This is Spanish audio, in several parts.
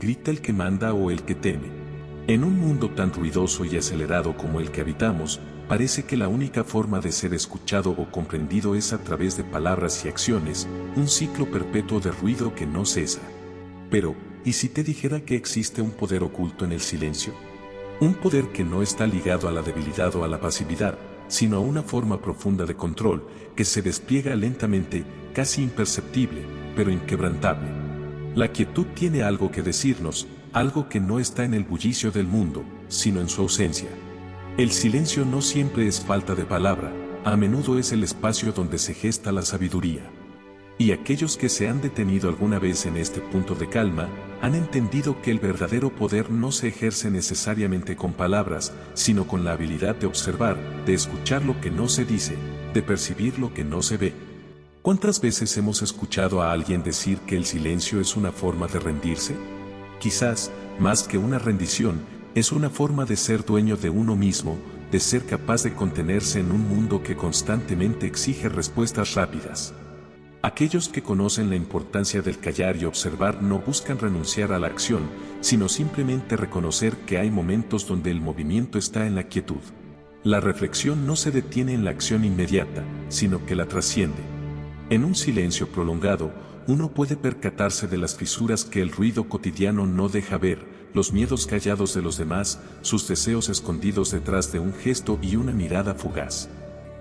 grita el que manda o el que teme. En un mundo tan ruidoso y acelerado como el que habitamos, parece que la única forma de ser escuchado o comprendido es a través de palabras y acciones, un ciclo perpetuo de ruido que no cesa. Pero, ¿y si te dijera que existe un poder oculto en el silencio? Un poder que no está ligado a la debilidad o a la pasividad, sino a una forma profunda de control, que se despliega lentamente, casi imperceptible, pero inquebrantable. La quietud tiene algo que decirnos, algo que no está en el bullicio del mundo, sino en su ausencia. El silencio no siempre es falta de palabra, a menudo es el espacio donde se gesta la sabiduría. Y aquellos que se han detenido alguna vez en este punto de calma, han entendido que el verdadero poder no se ejerce necesariamente con palabras, sino con la habilidad de observar, de escuchar lo que no se dice, de percibir lo que no se ve. ¿Cuántas veces hemos escuchado a alguien decir que el silencio es una forma de rendirse? Quizás, más que una rendición, es una forma de ser dueño de uno mismo, de ser capaz de contenerse en un mundo que constantemente exige respuestas rápidas. Aquellos que conocen la importancia del callar y observar no buscan renunciar a la acción, sino simplemente reconocer que hay momentos donde el movimiento está en la quietud. La reflexión no se detiene en la acción inmediata, sino que la trasciende. En un silencio prolongado, uno puede percatarse de las fisuras que el ruido cotidiano no deja ver, los miedos callados de los demás, sus deseos escondidos detrás de un gesto y una mirada fugaz.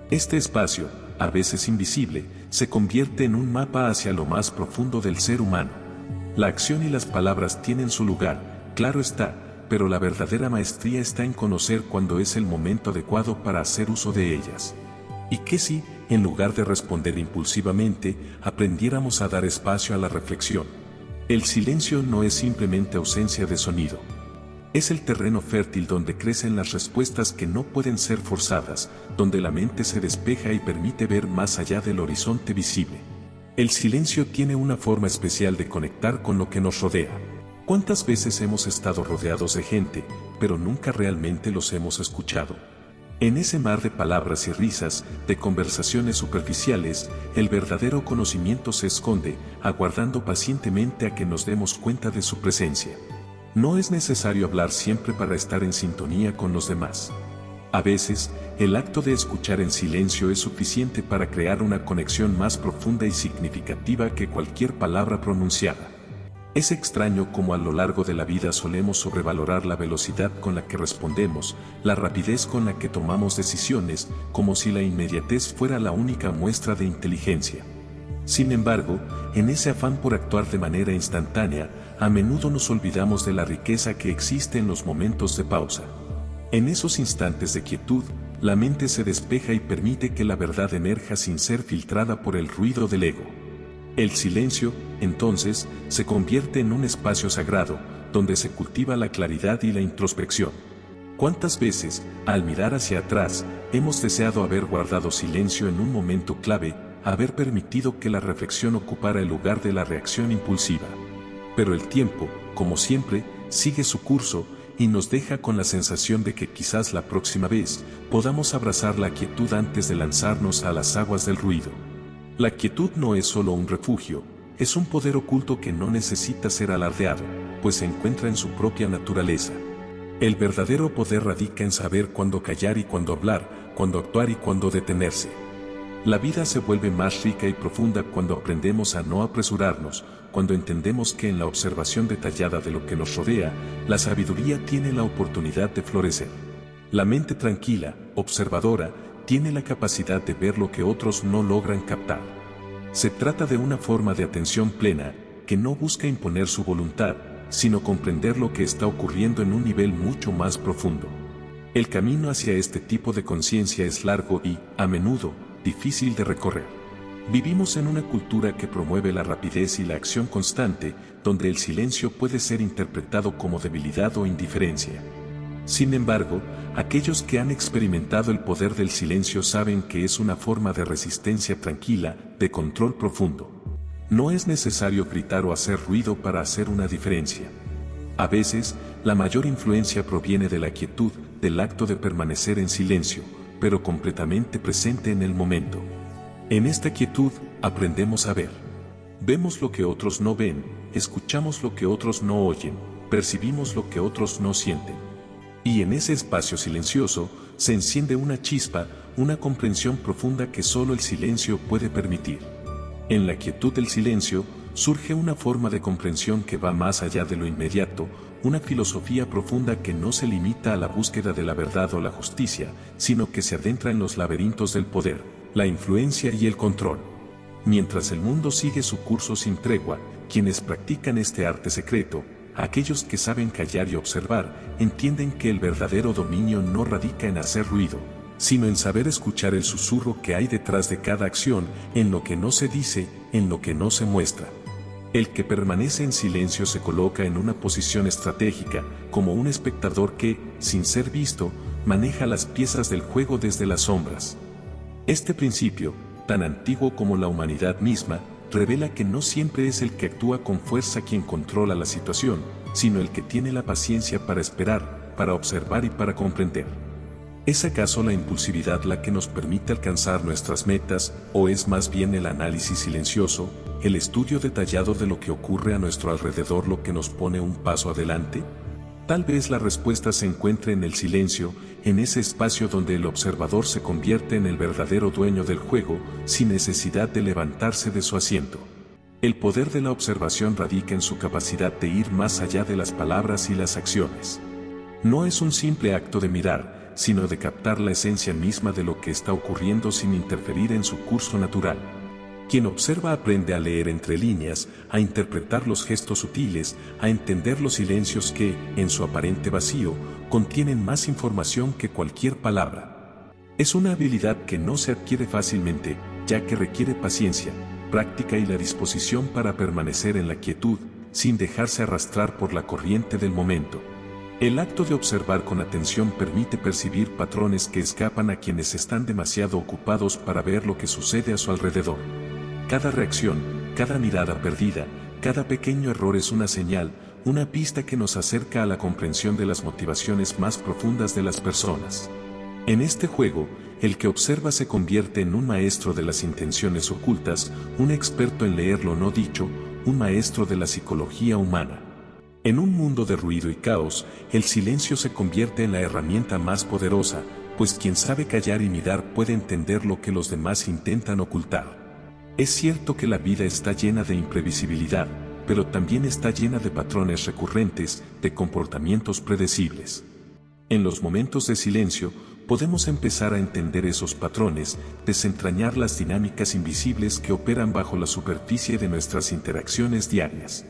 Este espacio, a veces invisible, se convierte en un mapa hacia lo más profundo del ser humano. La acción y las palabras tienen su lugar, claro está, pero la verdadera maestría está en conocer cuándo es el momento adecuado para hacer uso de ellas. ¿Y qué si, en lugar de responder impulsivamente, aprendiéramos a dar espacio a la reflexión? El silencio no es simplemente ausencia de sonido. Es el terreno fértil donde crecen las respuestas que no pueden ser forzadas, donde la mente se despeja y permite ver más allá del horizonte visible. El silencio tiene una forma especial de conectar con lo que nos rodea. ¿Cuántas veces hemos estado rodeados de gente, pero nunca realmente los hemos escuchado? En ese mar de palabras y risas, de conversaciones superficiales, el verdadero conocimiento se esconde, aguardando pacientemente a que nos demos cuenta de su presencia. No es necesario hablar siempre para estar en sintonía con los demás. A veces, el acto de escuchar en silencio es suficiente para crear una conexión más profunda y significativa que cualquier palabra pronunciada. Es extraño cómo a lo largo de la vida solemos sobrevalorar la velocidad con la que respondemos, la rapidez con la que tomamos decisiones, como si la inmediatez fuera la única muestra de inteligencia. Sin embargo, en ese afán por actuar de manera instantánea, a menudo nos olvidamos de la riqueza que existe en los momentos de pausa. En esos instantes de quietud, la mente se despeja y permite que la verdad emerja sin ser filtrada por el ruido del ego. El silencio, entonces, se convierte en un espacio sagrado, donde se cultiva la claridad y la introspección. ¿Cuántas veces, al mirar hacia atrás, hemos deseado haber guardado silencio en un momento clave, haber permitido que la reflexión ocupara el lugar de la reacción impulsiva? Pero el tiempo, como siempre, sigue su curso, y nos deja con la sensación de que quizás la próxima vez, podamos abrazar la quietud antes de lanzarnos a las aguas del ruido. La quietud no es solo un refugio, es un poder oculto que no necesita ser alardeado, pues se encuentra en su propia naturaleza. El verdadero poder radica en saber cuándo callar y cuándo hablar, cuándo actuar y cuándo detenerse. La vida se vuelve más rica y profunda cuando aprendemos a no apresurarnos, cuando entendemos que en la observación detallada de lo que nos rodea, la sabiduría tiene la oportunidad de florecer. La mente tranquila, observadora, tiene la capacidad de ver lo que otros no logran captar. Se trata de una forma de atención plena, que no busca imponer su voluntad, sino comprender lo que está ocurriendo en un nivel mucho más profundo. El camino hacia este tipo de conciencia es largo y, a menudo, difícil de recorrer. Vivimos en una cultura que promueve la rapidez y la acción constante, donde el silencio puede ser interpretado como debilidad o indiferencia. Sin embargo, aquellos que han experimentado el poder del silencio saben que es una forma de resistencia tranquila, de control profundo. No es necesario gritar o hacer ruido para hacer una diferencia. A veces, la mayor influencia proviene de la quietud, del acto de permanecer en silencio, pero completamente presente en el momento. En esta quietud, aprendemos a ver. Vemos lo que otros no ven, escuchamos lo que otros no oyen, percibimos lo que otros no sienten. Y en ese espacio silencioso, se enciende una chispa, una comprensión profunda que solo el silencio puede permitir. En la quietud del silencio, surge una forma de comprensión que va más allá de lo inmediato, una filosofía profunda que no se limita a la búsqueda de la verdad o la justicia, sino que se adentra en los laberintos del poder, la influencia y el control. Mientras el mundo sigue su curso sin tregua, quienes practican este arte secreto, aquellos que saben callar y observar, entienden que el verdadero dominio no radica en hacer ruido, sino en saber escuchar el susurro que hay detrás de cada acción, en lo que no se dice, en lo que no se muestra. El que permanece en silencio se coloca en una posición estratégica, como un espectador que, sin ser visto, maneja las piezas del juego desde las sombras. Este principio, tan antiguo como la humanidad misma, revela que no siempre es el que actúa con fuerza quien controla la situación, sino el que tiene la paciencia para esperar, para observar y para comprender. ¿Es acaso la impulsividad la que nos permite alcanzar nuestras metas, o es más bien el análisis silencioso, el estudio detallado de lo que ocurre a nuestro alrededor lo que nos pone un paso adelante? Tal vez la respuesta se encuentre en el silencio, en ese espacio donde el observador se convierte en el verdadero dueño del juego, sin necesidad de levantarse de su asiento. El poder de la observación radica en su capacidad de ir más allá de las palabras y las acciones. No es un simple acto de mirar, sino de captar la esencia misma de lo que está ocurriendo sin interferir en su curso natural. Quien observa aprende a leer entre líneas, a interpretar los gestos sutiles, a entender los silencios que, en su aparente vacío, contienen más información que cualquier palabra. Es una habilidad que no se adquiere fácilmente, ya que requiere paciencia, práctica y la disposición para permanecer en la quietud, sin dejarse arrastrar por la corriente del momento. El acto de observar con atención permite percibir patrones que escapan a quienes están demasiado ocupados para ver lo que sucede a su alrededor. Cada reacción, cada mirada perdida, cada pequeño error es una señal, una pista que nos acerca a la comprensión de las motivaciones más profundas de las personas. En este juego, el que observa se convierte en un maestro de las intenciones ocultas, un experto en leer lo no dicho, un maestro de la psicología humana. En un mundo de ruido y caos, el silencio se convierte en la herramienta más poderosa, pues quien sabe callar y mirar puede entender lo que los demás intentan ocultar. Es cierto que la vida está llena de imprevisibilidad, pero también está llena de patrones recurrentes, de comportamientos predecibles. En los momentos de silencio, podemos empezar a entender esos patrones, desentrañar las dinámicas invisibles que operan bajo la superficie de nuestras interacciones diarias.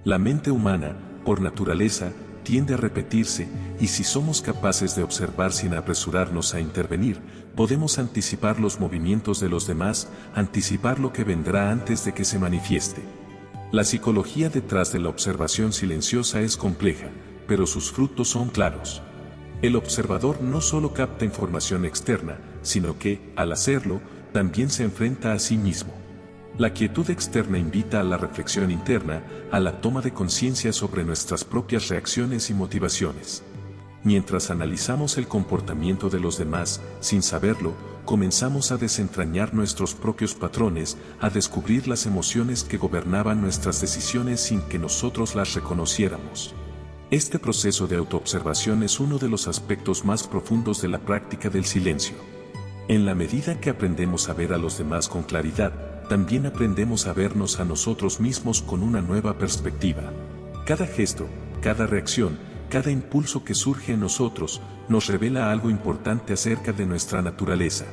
La mente humana, por naturaleza, tiende a repetirse, y si somos capaces de observar sin apresurarnos a intervenir, podemos anticipar los movimientos de los demás, anticipar lo que vendrá antes de que se manifieste. La psicología detrás de la observación silenciosa es compleja, pero sus frutos son claros. El observador no solo capta información externa, sino que, al hacerlo, también se enfrenta a sí mismo. La quietud externa invita a la reflexión interna, a la toma de conciencia sobre nuestras propias reacciones y motivaciones. Mientras analizamos el comportamiento de los demás, sin saberlo, comenzamos a desentrañar nuestros propios patrones, a descubrir las emociones que gobernaban nuestras decisiones sin que nosotros las reconociéramos. Este proceso de autoobservación es uno de los aspectos más profundos de la práctica del silencio. En la medida que aprendemos a ver a los demás con claridad, también aprendemos a vernos a nosotros mismos con una nueva perspectiva. Cada gesto, cada reacción, cada impulso que surge en nosotros, nos revela algo importante acerca de nuestra naturaleza.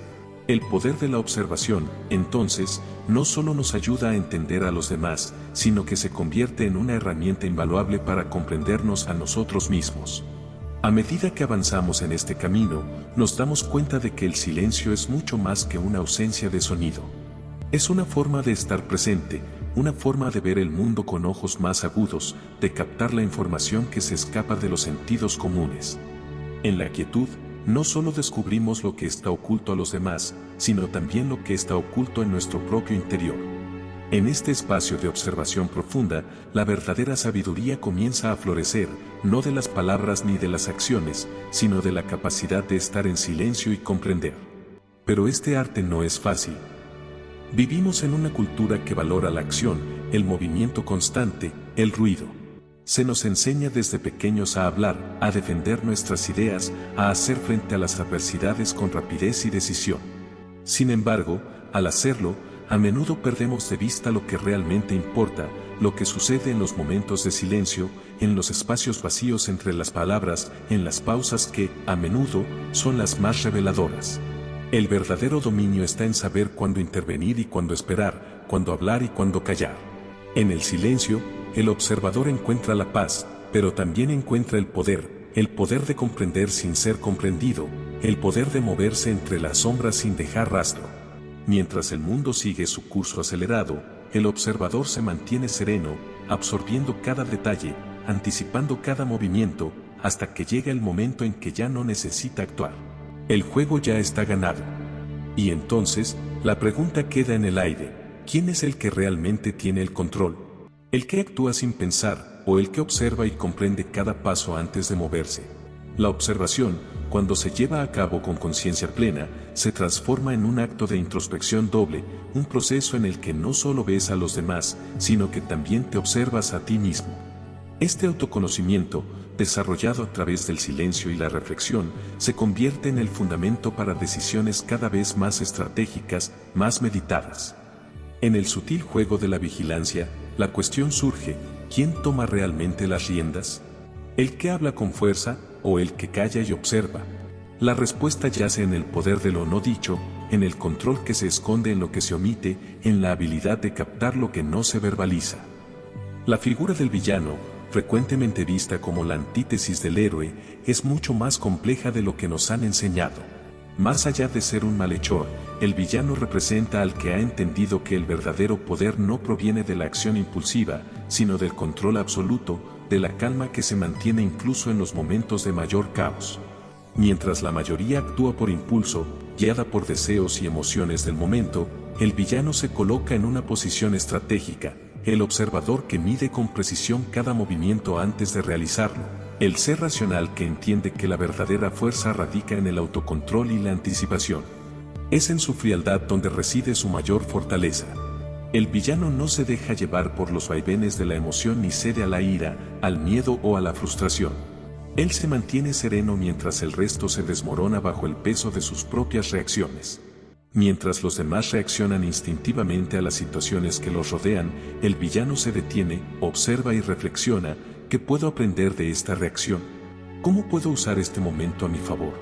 El poder de la observación, entonces, no solo nos ayuda a entender a los demás, sino que se convierte en una herramienta invaluable para comprendernos a nosotros mismos. A medida que avanzamos en este camino, nos damos cuenta de que el silencio es mucho más que una ausencia de sonido. Es una forma de estar presente, una forma de ver el mundo con ojos más agudos, de captar la información que se escapa de los sentidos comunes. En la quietud, no solo descubrimos lo que está oculto a los demás, sino también lo que está oculto en nuestro propio interior. En este espacio de observación profunda, la verdadera sabiduría comienza a florecer, no de las palabras ni de las acciones, sino de la capacidad de estar en silencio y comprender. Pero este arte no es fácil. Vivimos en una cultura que valora la acción, el movimiento constante, el ruido. Se nos enseña desde pequeños a hablar, a defender nuestras ideas, a hacer frente a las adversidades con rapidez y decisión. Sin embargo, al hacerlo, a menudo perdemos de vista lo que realmente importa, lo que sucede en los momentos de silencio, en los espacios vacíos entre las palabras, en las pausas que, a menudo, son las más reveladoras. El verdadero dominio está en saber cuándo intervenir y cuándo esperar, cuándo hablar y cuándo callar. En el silencio, el observador encuentra la paz, pero también encuentra el poder de comprender sin ser comprendido, el poder de moverse entre las sombras sin dejar rastro. Mientras el mundo sigue su curso acelerado, el observador se mantiene sereno, absorbiendo cada detalle, anticipando cada movimiento, hasta que llega el momento en que ya no necesita actuar. El juego ya está ganado. Y entonces, la pregunta queda en el aire: ¿quién es el que realmente tiene el control? ¿El que actúa sin pensar, o el que observa y comprende cada paso antes de moverse? La observación, cuando se lleva a cabo con conciencia plena, se transforma en un acto de introspección doble, un proceso en el que no solo ves a los demás, sino que también te observas a ti mismo. Este autoconocimiento, desarrollado a través del silencio y la reflexión, se convierte en el fundamento para decisiones cada vez más estratégicas, más meditadas. En el sutil juego de la vigilancia, la cuestión surge: ¿quién toma realmente las riendas? ¿El que habla con fuerza, o el que calla y observa? La respuesta yace en el poder de lo no dicho, en el control que se esconde en lo que se omite, en la habilidad de captar lo que no se verbaliza. La figura del villano, frecuentemente vista como la antítesis del héroe, es mucho más compleja de lo que nos han enseñado. Más allá de ser un malhechor, el villano representa al que ha entendido que el verdadero poder no proviene de la acción impulsiva, sino del control absoluto, de la calma que se mantiene incluso en los momentos de mayor caos. Mientras la mayoría actúa por impulso, guiada por deseos y emociones del momento, el villano se coloca en una posición estratégica, el observador que mide con precisión cada movimiento antes de realizarlo, el ser racional que entiende que la verdadera fuerza radica en el autocontrol y la anticipación. Es en su frialdad donde reside su mayor fortaleza. El villano no se deja llevar por los vaivenes de la emoción ni cede a la ira, al miedo o a la frustración. Él se mantiene sereno mientras el resto se desmorona bajo el peso de sus propias reacciones. Mientras los demás reaccionan instintivamente a las situaciones que los rodean, el villano se detiene, observa y reflexiona: ¿qué puedo aprender de esta reacción? ¿Cómo puedo usar este momento a mi favor?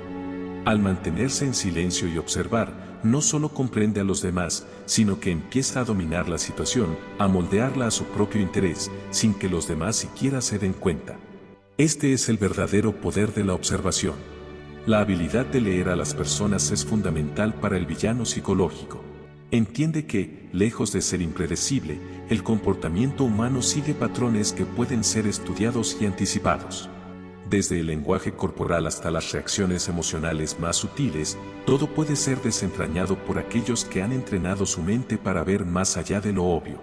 Al mantenerse en silencio y observar, no solo comprende a los demás, sino que empieza a dominar la situación, a moldearla a su propio interés, sin que los demás siquiera se den cuenta. Este es el verdadero poder de la observación. La habilidad de leer a las personas es fundamental para el villano psicológico. Entiende que, lejos de ser impredecible, el comportamiento humano sigue patrones que pueden ser estudiados y anticipados. Desde el lenguaje corporal hasta las reacciones emocionales más sutiles, todo puede ser desentrañado por aquellos que han entrenado su mente para ver más allá de lo obvio.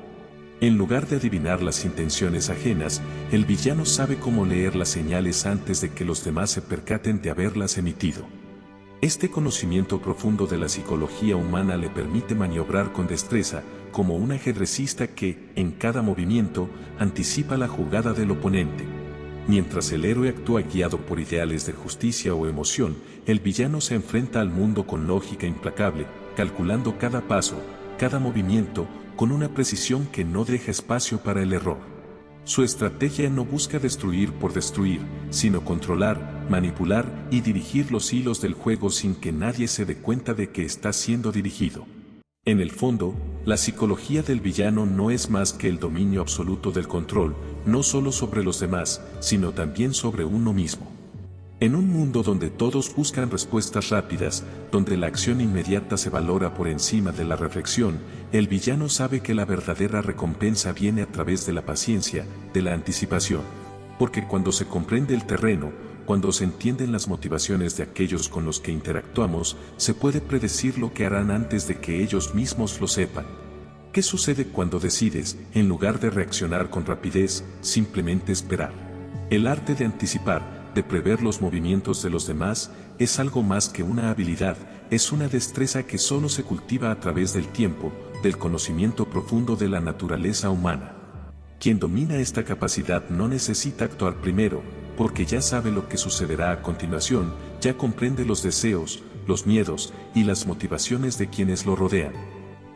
En lugar de adivinar las intenciones ajenas, el villano sabe cómo leer las señales antes de que los demás se percaten de haberlas emitido. Este conocimiento profundo de la psicología humana le permite maniobrar con destreza, como un ajedrecista que, en cada movimiento, anticipa la jugada del oponente. Mientras el héroe actúa guiado por ideales de justicia o emoción, el villano se enfrenta al mundo con lógica implacable, calculando cada paso, cada movimiento, con una precisión que no deja espacio para el error. Su estrategia no busca destruir por destruir, sino controlar, manipular y dirigir los hilos del juego sin que nadie se dé cuenta de que está siendo dirigido. En el fondo, la psicología del villano no es más que el dominio absoluto del control, no solo sobre los demás, sino también sobre uno mismo. En un mundo donde todos buscan respuestas rápidas, donde la acción inmediata se valora por encima de la reflexión, el villano sabe que la verdadera recompensa viene a través de la paciencia, de la anticipación. Porque cuando se comprende el terreno, cuando se entienden las motivaciones de aquellos con los que interactuamos, se puede predecir lo que harán antes de que ellos mismos lo sepan. ¿Qué sucede cuando decides, en lugar de reaccionar con rapidez, simplemente esperar? El arte de anticipar, de prever los movimientos de los demás, es algo más que una habilidad, es una destreza que solo se cultiva a través del tiempo, del conocimiento profundo de la naturaleza humana. Quien domina esta capacidad no necesita actuar primero, porque ya sabe lo que sucederá a continuación, ya comprende los deseos, los miedos y las motivaciones de quienes lo rodean.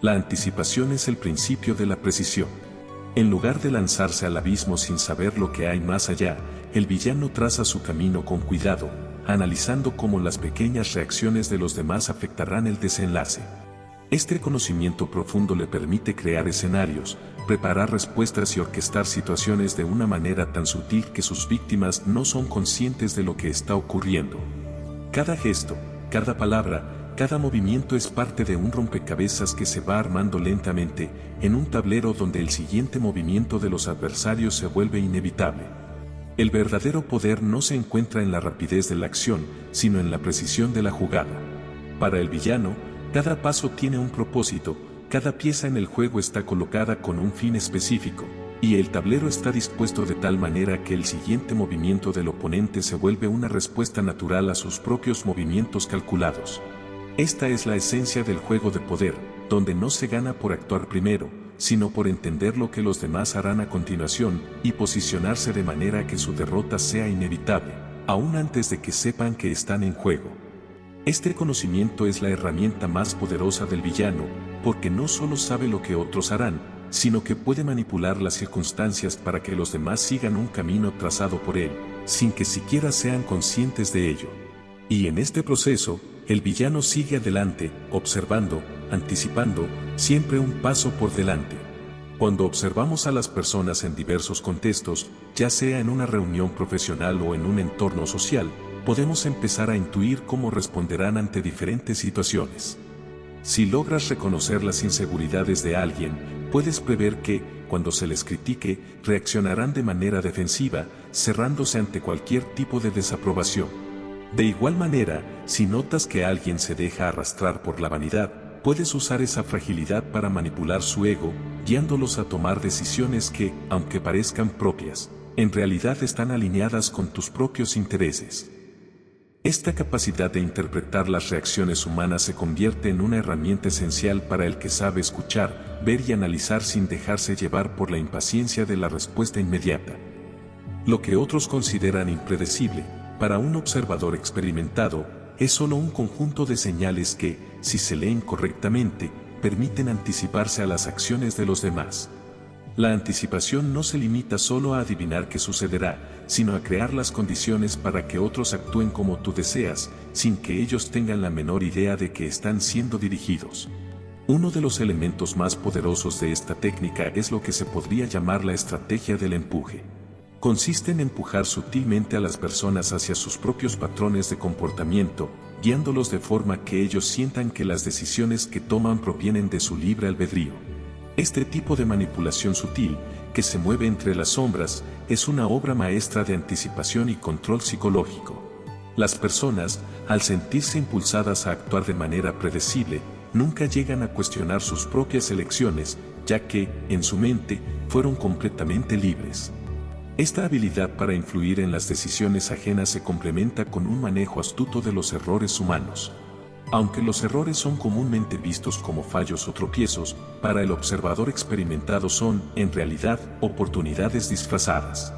La anticipación es el principio de la precisión. En lugar de lanzarse al abismo sin saber lo que hay más allá, el villano traza su camino con cuidado, analizando cómo las pequeñas reacciones de los demás afectarán el desenlace. Este conocimiento profundo le permite crear escenarios, preparar respuestas y orquestar situaciones de una manera tan sutil que sus víctimas no son conscientes de lo que está ocurriendo. Cada gesto, cada palabra, cada movimiento es parte de un rompecabezas que se va armando lentamente, en un tablero donde el siguiente movimiento de los adversarios se vuelve inevitable. El verdadero poder no se encuentra en la rapidez de la acción, sino en la precisión de la jugada. Para el villano, cada paso tiene un propósito, cada pieza en el juego está colocada con un fin específico, y el tablero está dispuesto de tal manera que el siguiente movimiento del oponente se vuelve una respuesta natural a sus propios movimientos calculados. Esta es la esencia del juego de poder, donde no se gana por actuar primero, sino por entender lo que los demás harán a continuación y posicionarse de manera que su derrota sea inevitable, aún antes de que sepan que están en juego. Este conocimiento es la herramienta más poderosa del villano, porque no solo sabe lo que otros harán, sino que puede manipular las circunstancias para que los demás sigan un camino trazado por él, sin que siquiera sean conscientes de ello. Y en este proceso, el villano sigue adelante, observando, anticipando, siempre un paso por delante. Cuando observamos a las personas en diversos contextos, ya sea en una reunión profesional o en un entorno social, podemos empezar a intuir cómo responderán ante diferentes situaciones. Si logras reconocer las inseguridades de alguien, puedes prever que, cuando se les critique, reaccionarán de manera defensiva, cerrándose ante cualquier tipo de desaprobación. De igual manera, si notas que alguien se deja arrastrar por la vanidad, puedes usar esa fragilidad para manipular su ego, guiándolos a tomar decisiones que, aunque parezcan propias, en realidad están alineadas con tus propios intereses. Esta capacidad de interpretar las reacciones humanas se convierte en una herramienta esencial para el que sabe escuchar, ver y analizar sin dejarse llevar por la impaciencia de la respuesta inmediata. Lo que otros consideran impredecible, para un observador experimentado, es solo un conjunto de señales que, si se leen correctamente, permiten anticiparse a las acciones de los demás. La anticipación no se limita solo a adivinar qué sucederá, sino a crear las condiciones para que otros actúen como tú deseas, sin que ellos tengan la menor idea de que están siendo dirigidos. Uno de los elementos más poderosos de esta técnica es lo que se podría llamar la estrategia del empuje. Consiste en empujar sutilmente a las personas hacia sus propios patrones de comportamiento, guiándolos de forma que ellos sientan que las decisiones que toman provienen de su libre albedrío. Este tipo de manipulación sutil, que se mueve entre las sombras, es una obra maestra de anticipación y control psicológico. Las personas, al sentirse impulsadas a actuar de manera predecible, nunca llegan a cuestionar sus propias elecciones, ya que, en su mente, fueron completamente libres. Esta habilidad para influir en las decisiones ajenas se complementa con un manejo astuto de los errores humanos. Aunque los errores son comúnmente vistos como fallos o tropiezos, para el observador experimentado son, en realidad, oportunidades disfrazadas.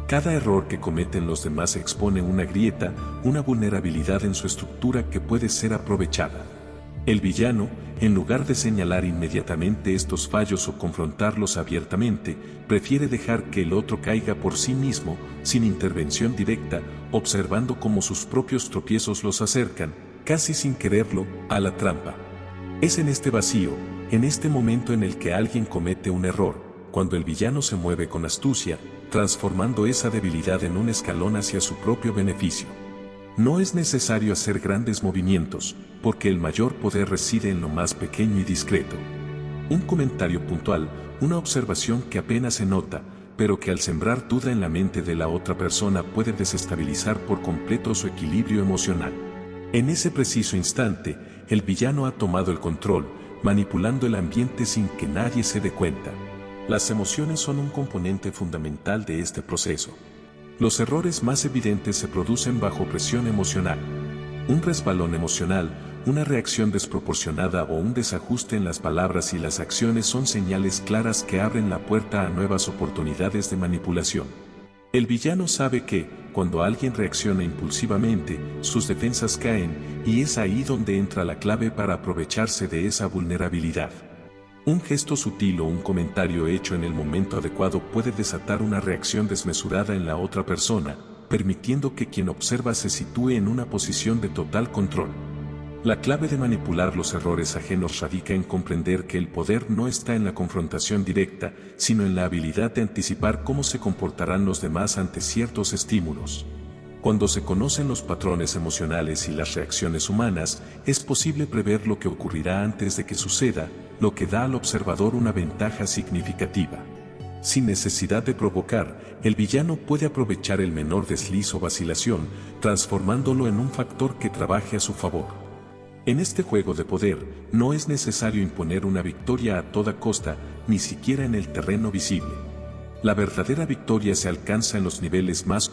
Cada error que cometen los demás expone una grieta, una vulnerabilidad en su estructura que puede ser aprovechada. El villano, en lugar de señalar inmediatamente estos fallos o confrontarlos abiertamente, prefiere dejar que el otro caiga por sí mismo, sin intervención directa, observando cómo sus propios tropiezos los acercan, casi sin quererlo, a la trampa. Es en este vacío, en este momento en el que alguien comete un error, cuando el villano se mueve con astucia, transformando esa debilidad en un escalón hacia su propio beneficio. No es necesario hacer grandes movimientos, porque el mayor poder reside en lo más pequeño y discreto. Un comentario puntual, una observación que apenas se nota, pero que al sembrar duda en la mente de la otra persona puede desestabilizar por completo su equilibrio emocional. En ese preciso instante, el villano ha tomado el control, manipulando el ambiente sin que nadie se dé cuenta. Las emociones son un componente fundamental de este proceso. Los errores más evidentes se producen bajo presión emocional. Un resbalón emocional, una reacción desproporcionada o un desajuste en las palabras y las acciones son señales claras que abren la puerta a nuevas oportunidades de manipulación. El villano sabe que, cuando alguien reacciona impulsivamente, sus defensas caen, y es ahí donde entra la clave para aprovecharse de esa vulnerabilidad. Un gesto sutil o un comentario hecho en el momento adecuado puede desatar una reacción desmesurada en la otra persona, permitiendo que quien observa se sitúe en una posición de total control. La clave de manipular los errores ajenos radica en comprender que el poder no está en la confrontación directa, sino en la habilidad de anticipar cómo se comportarán los demás ante ciertos estímulos. Cuando se conocen los patrones emocionales y las reacciones humanas, es posible prever lo que ocurrirá antes de que suceda, lo que da al observador una ventaja significativa. Sin necesidad de provocar, el villano puede aprovechar el menor desliz o vacilación, transformándolo en un factor que trabaje a su favor. En este juego de poder, no es necesario imponer una victoria a toda costa, ni siquiera en el terreno visible. La verdadera victoria se alcanza en los niveles más.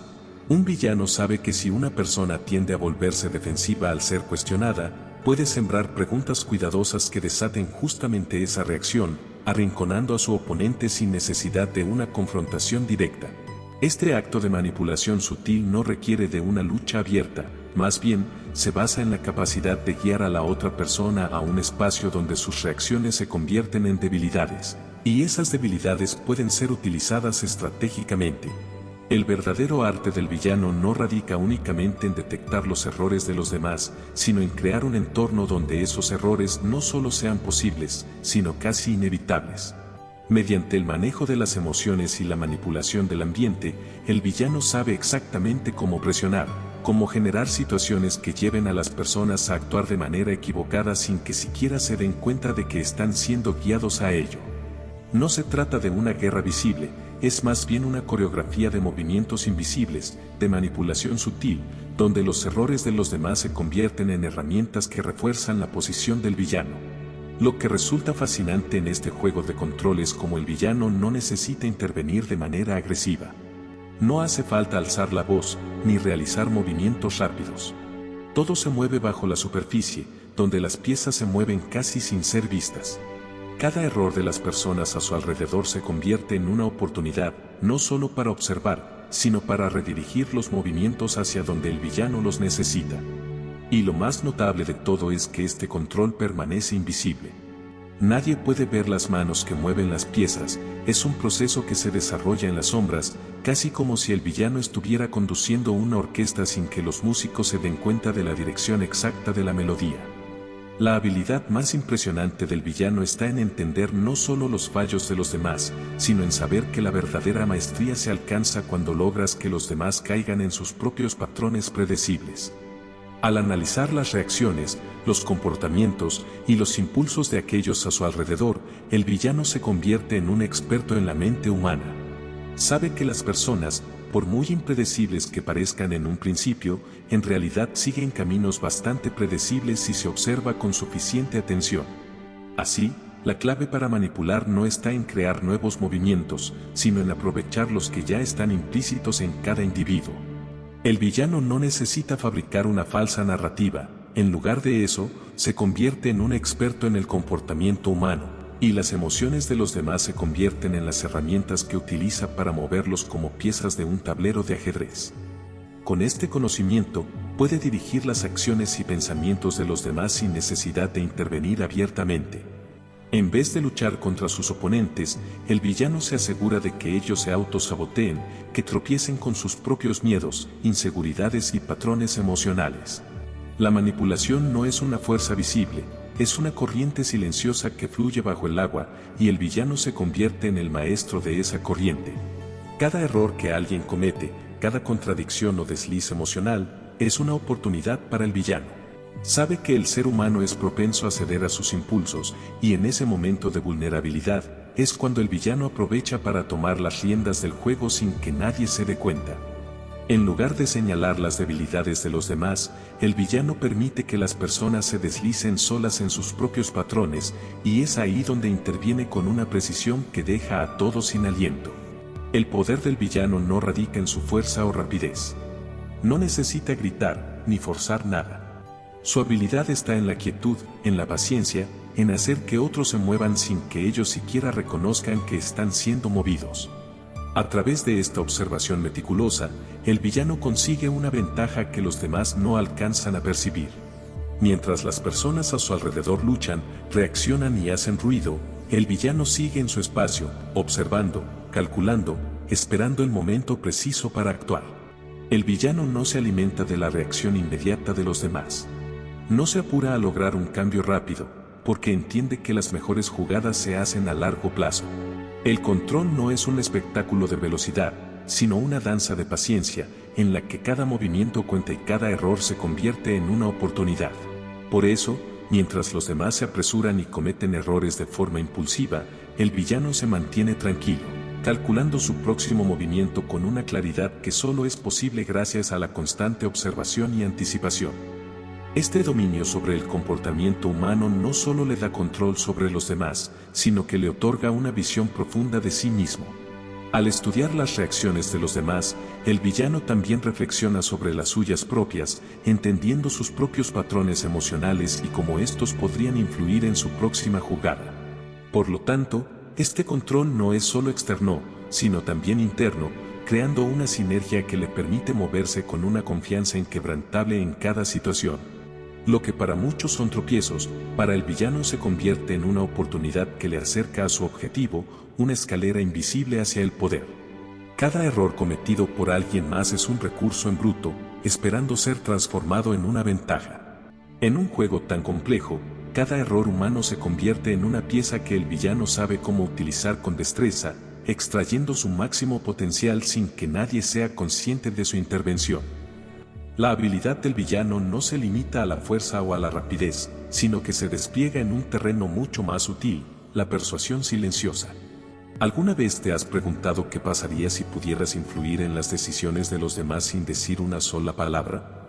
Un villano sabe que si una persona tiende a volverse defensiva al ser cuestionada, puede sembrar preguntas cuidadosas que desaten justamente esa reacción, arrinconando a su oponente sin necesidad de una confrontación directa. Este acto de manipulación sutil no requiere de una lucha abierta, más bien, se basa en la capacidad de guiar a la otra persona a un espacio donde sus reacciones se convierten en debilidades, y esas debilidades pueden ser utilizadas estratégicamente. El verdadero arte del villano no radica únicamente en detectar los errores de los demás, sino en crear un entorno donde esos errores no solo sean posibles, sino casi inevitables. Mediante el manejo de las emociones y la manipulación del ambiente, el villano sabe exactamente cómo presionar, cómo generar situaciones que lleven a las personas a actuar de manera equivocada sin que siquiera se den cuenta de que están siendo guiados a ello. No se trata de una guerra visible, es más bien una coreografía de movimientos invisibles, de manipulación sutil, donde los errores de los demás se convierten en herramientas que refuerzan la posición del villano. Lo que resulta fascinante en este juego de control es cómo el villano no necesita intervenir de manera agresiva. No hace falta alzar la voz, ni realizar movimientos rápidos. Todo se mueve bajo la superficie, donde las piezas se mueven casi sin ser vistas. Cada error de las personas a su alrededor se convierte en una oportunidad, no solo para observar, sino para redirigir los movimientos hacia donde el villano los necesita. Y lo más notable de todo es que este control permanece invisible. Nadie puede ver las manos que mueven las piezas, es un proceso que se desarrolla en las sombras, casi como si el villano estuviera conduciendo una orquesta sin que los músicos se den cuenta de la dirección exacta de la melodía. La habilidad más impresionante del villano está en entender no solo los fallos de los demás, sino en saber que la verdadera maestría se alcanza cuando logras que los demás caigan en sus propios patrones predecibles. Al analizar las reacciones, los comportamientos y los impulsos de aquellos a su alrededor, el villano se convierte en un experto en la mente humana. Sabe que las personas, por muy impredecibles que parezcan en un principio, en realidad siguen caminos bastante predecibles si se observa con suficiente atención. Así, la clave para manipular no está en crear nuevos movimientos, sino en aprovechar los que ya están implícitos en cada individuo. El villano no necesita fabricar una falsa narrativa, en lugar de eso, se convierte en un experto en el comportamiento humano, y las emociones de los demás se convierten en las herramientas que utiliza para moverlos como piezas de un tablero de ajedrez. Con este conocimiento, puede dirigir las acciones y pensamientos de los demás sin necesidad de intervenir abiertamente. En vez de luchar contra sus oponentes, el villano se asegura de que ellos se autosaboteen, que tropiecen con sus propios miedos, inseguridades y patrones emocionales. La manipulación no es una fuerza visible, es una corriente silenciosa que fluye bajo el agua, y el villano se convierte en el maestro de esa corriente. Cada error que alguien comete, cada contradicción o desliz emocional, es una oportunidad para el villano. Sabe que el ser humano es propenso a ceder a sus impulsos, y en ese momento de vulnerabilidad, es cuando el villano aprovecha para tomar las riendas del juego sin que nadie se dé cuenta. En lugar de señalar las debilidades de los demás, el villano permite que las personas se deslicen solas en sus propios patrones, y es ahí donde interviene con una precisión que deja a todos sin aliento. El poder del villano no radica en su fuerza o rapidez. No necesita gritar, ni forzar nada. Su habilidad está en la quietud, en la paciencia, en hacer que otros se muevan sin que ellos siquiera reconozcan que están siendo movidos. A través de esta observación meticulosa, el villano consigue una ventaja que los demás no alcanzan a percibir. Mientras las personas a su alrededor luchan, reaccionan y hacen ruido, el villano sigue en su espacio, observando, calculando, esperando el momento preciso para actuar. El villano no se alimenta de la reacción inmediata de los demás. No se apura a lograr un cambio rápido, porque entiende que las mejores jugadas se hacen a largo plazo. El control no es un espectáculo de velocidad, sino una danza de paciencia, en la que cada movimiento cuenta y cada error se convierte en una oportunidad. Por eso, mientras los demás se apresuran y cometen errores de forma impulsiva, el villano se mantiene tranquilo, calculando su próximo movimiento con una claridad que solo es posible gracias a la constante observación y anticipación. Este dominio sobre el comportamiento humano no solo le da control sobre los demás, sino que le otorga una visión profunda de sí mismo. Al estudiar las reacciones de los demás, el villano también reflexiona sobre las suyas propias, entendiendo sus propios patrones emocionales y cómo estos podrían influir en su próxima jugada. Por lo tanto, este control no es solo externo, sino también interno, creando una sinergia que le permite moverse con una confianza inquebrantable en cada situación. Lo que para muchos son tropiezos, para el villano se convierte en una oportunidad que le acerca a su objetivo, una escalera invisible hacia el poder. Cada error cometido por alguien más es un recurso en bruto, esperando ser transformado en una ventaja. En un juego tan complejo, cada error humano se convierte en una pieza que el villano sabe cómo utilizar con destreza, extrayendo su máximo potencial sin que nadie sea consciente de su intervención. La habilidad del villano no se limita a la fuerza o a la rapidez, sino que se despliega en un terreno mucho más sutil, la persuasión silenciosa. ¿Alguna vez te has preguntado qué pasaría si pudieras influir en las decisiones de los demás sin decir una sola palabra?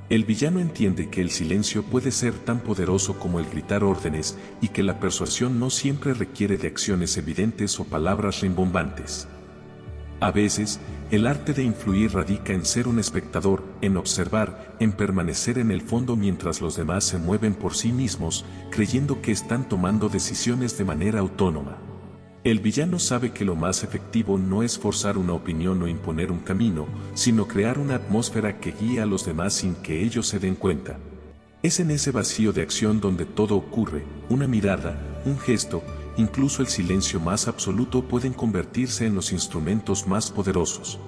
El villano entiende que el silencio puede ser tan poderoso como el gritar órdenes y que la persuasión no siempre requiere de acciones evidentes o palabras rimbombantes. A veces, el arte de influir radica en ser un espectador, en observar, en permanecer en el fondo mientras los demás se mueven por sí mismos, creyendo que están tomando decisiones de manera autónoma. El villano sabe que lo más efectivo no es forzar una opinión o imponer un camino, sino crear una atmósfera que guíe a los demás sin que ellos se den cuenta. Es en ese vacío de acción donde todo ocurre, una mirada, un gesto, incluso el silencio más absoluto pueden convertirse en los instrumentos más poderosos.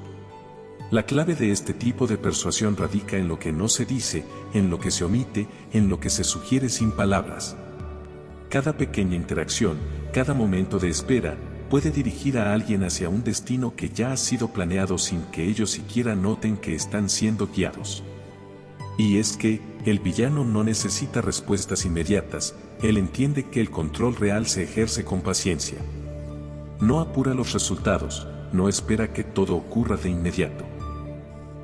La clave de este tipo de persuasión radica en lo que no se dice, en lo que se omite, en lo que se sugiere sin palabras. Cada pequeña interacción, cada momento de espera, puede dirigir a alguien hacia un destino que ya ha sido planeado sin que ellos siquiera noten que están siendo guiados. Y es que, el villano no necesita respuestas inmediatas, él entiende que el control real se ejerce con paciencia. No apura los resultados, no espera que todo ocurra de inmediato.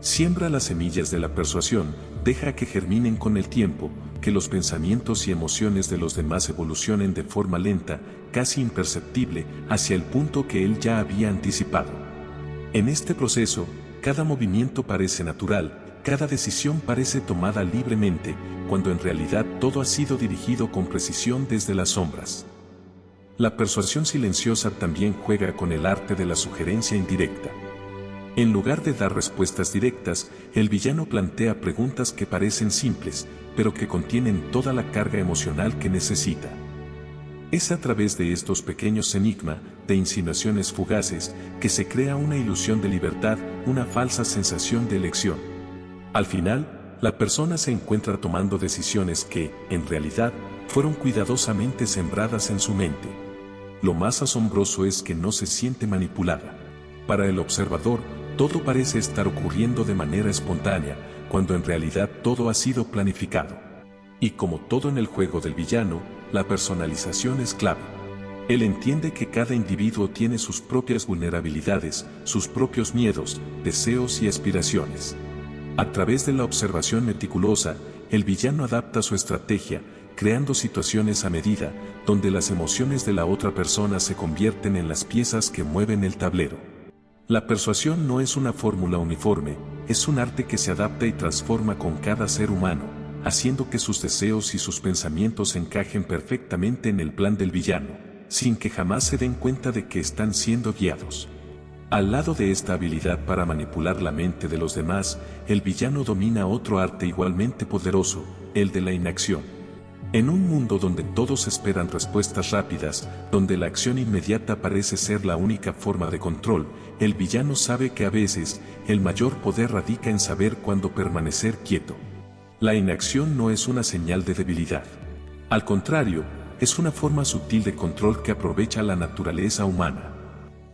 Siembra las semillas de la persuasión, deja que germinen con el tiempo, que los pensamientos y emociones de los demás evolucionen de forma lenta, casi imperceptible, hacia el punto que él ya había anticipado. En este proceso, cada movimiento parece natural, cada decisión parece tomada libremente, cuando en realidad todo ha sido dirigido con precisión desde las sombras. La persuasión silenciosa también juega con el arte de la sugerencia indirecta. En lugar de dar respuestas directas, el villano plantea preguntas que parecen simples, pero que contienen toda la carga emocional que necesita. Es a través de estos pequeños enigmas, de insinuaciones fugaces, que se crea una ilusión de libertad, una falsa sensación de elección. Al final, la persona se encuentra tomando decisiones que, en realidad, fueron cuidadosamente sembradas en su mente. Lo más asombroso es que no se siente manipulada. Para el observador, todo parece estar ocurriendo de manera espontánea, cuando en realidad todo ha sido planificado. Y como todo en el juego del villano, la personalización es clave. Él entiende que cada individuo tiene sus propias vulnerabilidades, sus propios miedos, deseos y aspiraciones. A través de la observación meticulosa, el villano adapta su estrategia, creando situaciones a medida, donde las emociones de la otra persona se convierten en las piezas que mueven el tablero. La persuasión no es una fórmula uniforme, es un arte que se adapta y transforma con cada ser humano, haciendo que sus deseos y sus pensamientos encajen perfectamente en el plan del villano, sin que jamás se den cuenta de que están siendo guiados. Al lado de esta habilidad para manipular la mente de los demás, el villano domina otro arte igualmente poderoso, el de la inacción. En un mundo donde todos esperan respuestas rápidas, donde la acción inmediata parece ser la única forma de control, el villano sabe que a veces, el mayor poder radica en saber cuándo permanecer quieto. La inacción no es una señal de debilidad. Al contrario, es una forma sutil de control que aprovecha la naturaleza humana.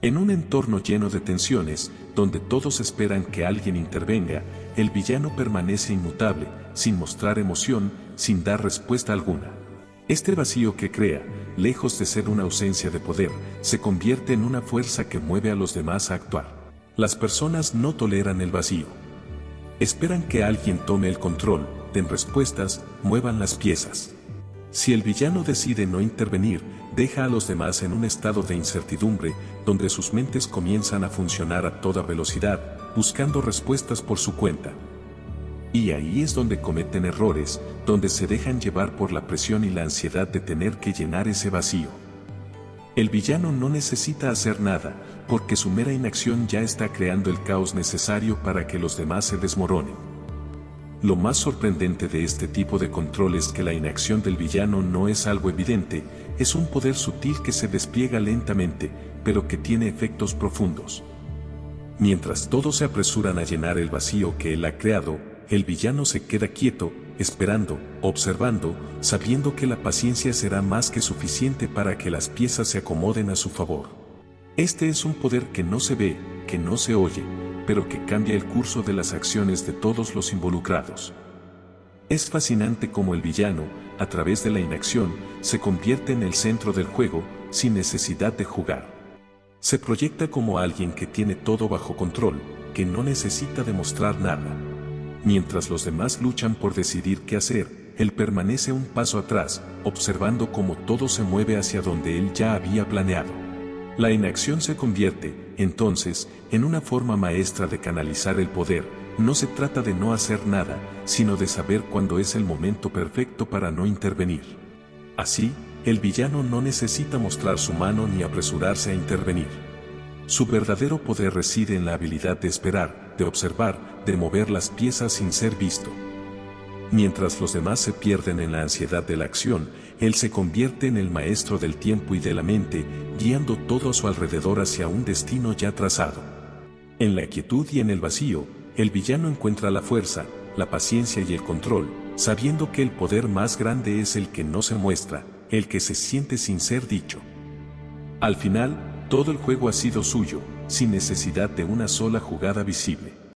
En un entorno lleno de tensiones, donde todos esperan que alguien intervenga, el villano permanece inmutable, sin mostrar emoción, sin dar respuesta alguna. Este vacío que crea, lejos de ser una ausencia de poder, se convierte en una fuerza que mueve a los demás a actuar. Las personas no toleran el vacío. Esperan que alguien tome el control, den respuestas, muevan las piezas. Si el villano decide no intervenir, deja a los demás en un estado de incertidumbre, donde sus mentes comienzan a funcionar a toda velocidad, buscando respuestas por su cuenta. Y ahí es donde cometen errores, donde se dejan llevar por la presión y la ansiedad de tener que llenar ese vacío. El villano no necesita hacer nada, porque su mera inacción ya está creando el caos necesario para que los demás se desmoronen. Lo más sorprendente de este tipo de control es que la inacción del villano no es algo evidente, es un poder sutil que se despliega lentamente, pero que tiene efectos profundos. Mientras todos se apresuran a llenar el vacío que él ha creado, el villano se queda quieto, esperando, observando, sabiendo que la paciencia será más que suficiente para que las piezas se acomoden a su favor. Este es un poder que no se ve, que no se oye, pero que cambia el curso de las acciones de todos los involucrados. Es fascinante cómo el villano, a través de la inacción, se convierte en el centro del juego, sin necesidad de jugar. Se proyecta como alguien que tiene todo bajo control, que no necesita demostrar nada. Mientras los demás luchan por decidir qué hacer, él permanece un paso atrás, observando cómo todo se mueve hacia donde él ya había planeado. La inacción se convierte, entonces, en una forma maestra de canalizar el poder. No se trata de no hacer nada, sino de saber cuándo es el momento perfecto para no intervenir. Así, el villano no necesita mostrar su mano ni apresurarse a intervenir. Su verdadero poder reside en la habilidad de esperar, de observar, de mover las piezas sin ser visto. Mientras los demás se pierden en la ansiedad de la acción, él se convierte en el maestro del tiempo y de la mente, guiando todo a su alrededor hacia un destino ya trazado. En la quietud y en el vacío, el villano encuentra la fuerza, la paciencia y el control, sabiendo que el poder más grande es el que no se muestra, el que se siente sin ser dicho. Al final, todo el juego ha sido suyo, sin necesidad de una sola jugada visible.